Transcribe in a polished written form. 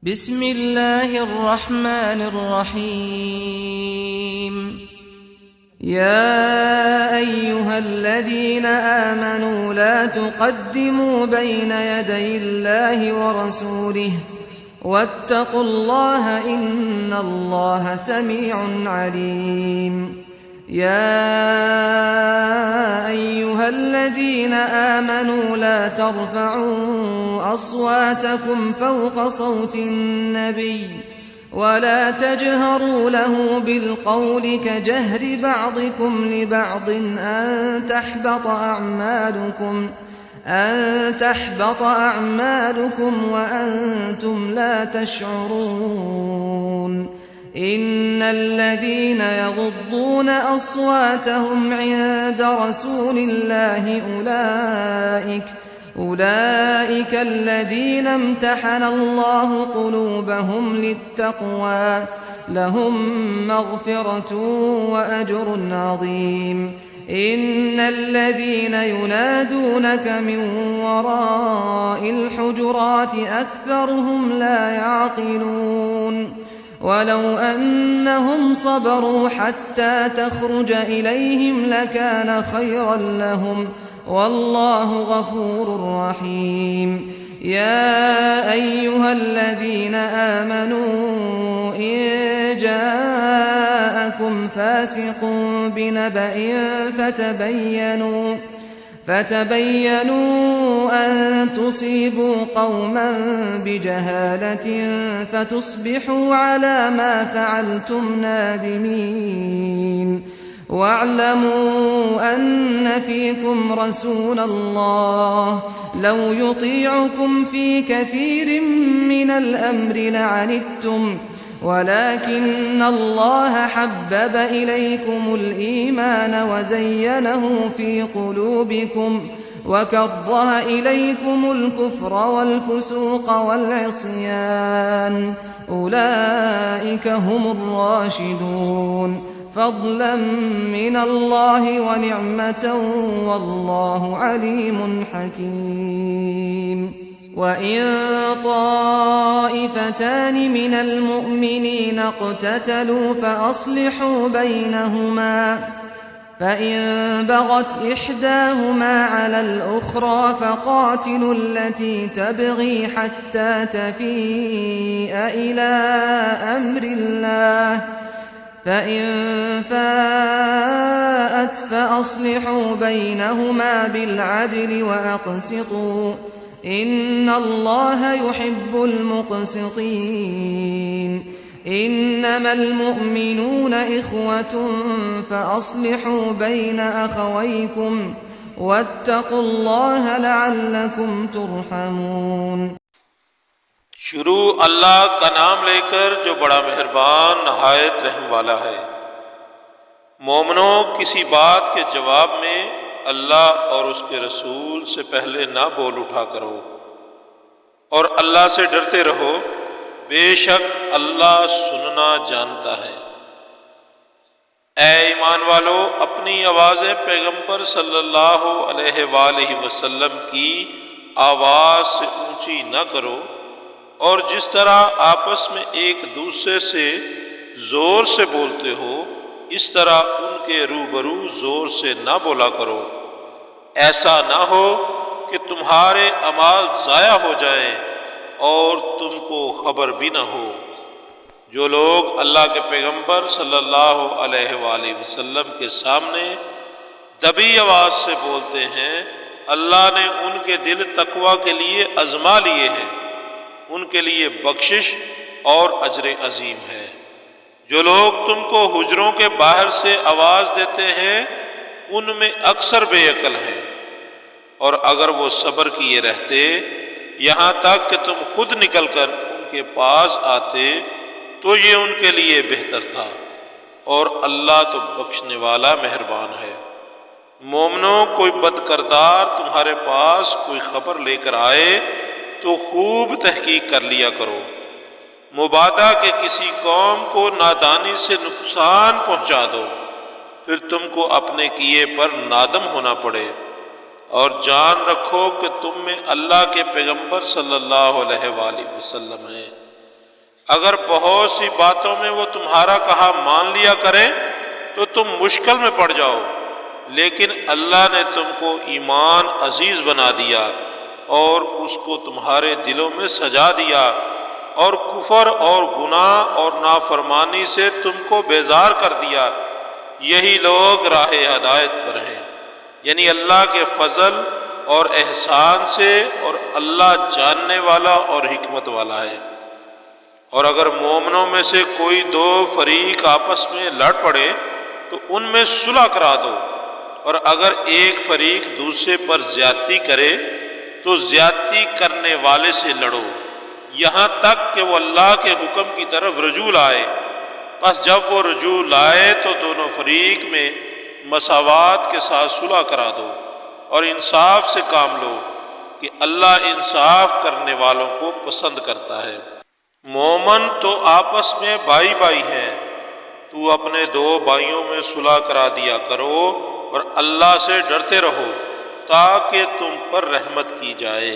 بسم الله الرحمن الرحيم. يا أيها الذين آمنوا لا تقدموا بين يدي الله ورسوله واتقوا الله إن الله سميع عليم. يا أيها الذين آمنوا لا ترفعوا أصواتكم فوق صوت النبي ولا تجهروا له بالقول كجهر بعضكم لبعض أن تحبط أعمالكم وأنتم لا تشعرون. إن الذين يغضون أصواتهم عند رسول الله أولئك الذين امتحن الله قلوبهم للتقوى لهم مغفرة وأجر عظيم. إن الذين ينادونك من وراء الحجرات أكثرهم لا يعقلون. ولو أنهم صبروا حتى تخرج إليهم لكان خيرا لهم والله غفور رحيم. يا أيها الذين آمنوا إن جاءكم فاسق بنبأ فتبينوا أن تصيبوا قوما بجهالة فتصبحوا على ما فعلتم نادمين. واعلموا أن فيكم رسول الله لو يطيعكم في كثير من الأمر لعنتم ولكن الله حبب إليكم الإيمان وزينه في قلوبكم وكره إليكم الكفر والفسوق والعصيان أولئك هم الراشدون فضلا من الله ونعمة والله عليم حكيم. وإن طائفتان من المؤمنين اقتتلوا فأصلحوا بينهما فإن بغت إحداهما على الأخرى فقاتلوا التي تبغي حتى تفيء إلى أمر الله فإن فاءت فأصلحوا بينهما بالعدل وأقسطوا إن الله يحب المقسطين. إنما المؤمنون إخوة فأصلحوا بين أخويكم واتقوا الله لعلكم ترحمون. شروع اللہ کا نام لے کر جو بڑا مہربان نہایت رحم والا ہے۔ مومنوں، کسی بات کے جواب میں اللہ اور اس کے رسول سے پہلے نہ بول اٹھا کرو اور اللہ سے ڈرتے رہو، بے شک اللہ سننا جانتا ہے۔ اے ایمان والو، اپنی آوازیں پیغمبر صلی اللہ علیہ وآلہ وسلم کی آواز سے اونچی نہ کرو، اور جس طرح آپس میں ایک دوسرے سے زور سے بولتے ہو اس طرح ان کے روبرو زور سے نہ بولا کرو، ایسا نہ ہو کہ تمہارے اعمال ضائع ہو جائیں اور تم کو خبر بھی نہ ہو۔ جو لوگ اللہ کے پیغمبر صلی اللہ علیہ وآلہ وسلم کے سامنے دبی آواز سے بولتے ہیں، اللہ نے ان کے دل تقوی کے لیے آزما لیے ہیں، ان کے لیے بخشش اور اجر عظیم ہے۔ جو لوگ تم کو حجروں کے باہر سے آواز دیتے ہیں ان میں اکثر بے عقل ہیں، اور اگر وہ صبر کیے رہتے یہاں تک کہ تم خود نکل کر ان کے پاس آتے تو یہ ان کے لیے بہتر تھا، اور اللہ تو بخشنے والا مہربان ہے۔ مومنوں، کوئی بد کردار تمہارے پاس کوئی خبر لے کر آئے تو خوب تحقیق کر لیا کرو، مبادا کہ کسی قوم کو نادانی سے نقصان پہنچا دو پھر تم کو اپنے کیے پر نادم ہونا پڑے، اور جان رکھو کہ تم میں اللہ کے پیغمبر صلی اللہ علیہ وآلہ وسلم ہیں۔ اگر بہت سی باتوں میں وہ تمہارا کہا مان لیا کریں تو تم مشکل میں پڑ جاؤ، لیکن اللہ نے تم کو ایمان عزیز بنا دیا اور اس کو تمہارے دلوں میں سجا دیا، اور کفر اور گناہ اور نافرمانی سے تم کو بیزار کر دیا۔ یہی لوگ راہ ہدایت پر ہیں، یعنی اللہ کے فضل اور احسان سے، اور اللہ جاننے والا اور حکمت والا ہے۔ اور اگر مومنوں میں سے کوئی دو فریق آپس میں لڑ پڑے تو ان میں صلح کرا دو، اور اگر ایک فریق دوسرے پر زیادتی کرے تو زیادتی کرنے والے سے لڑو، یہاں تک کہ وہ اللہ کے حکم کی طرف رجوع لائے۔ پس جب وہ رجوع لائے تو دونوں فریق میں مساوات کے ساتھ صلح کرا دو، اور انصاف سے کام لو کہ اللہ انصاف کرنے والوں کو پسند کرتا ہے۔ مومن تو آپس میں بھائی بھائی ہیں، تو اپنے دو بھائیوں میں صلح کرا دیا کرو، اور اللہ سے ڈرتے رہو تاکہ تم پر رحمت کی جائے۔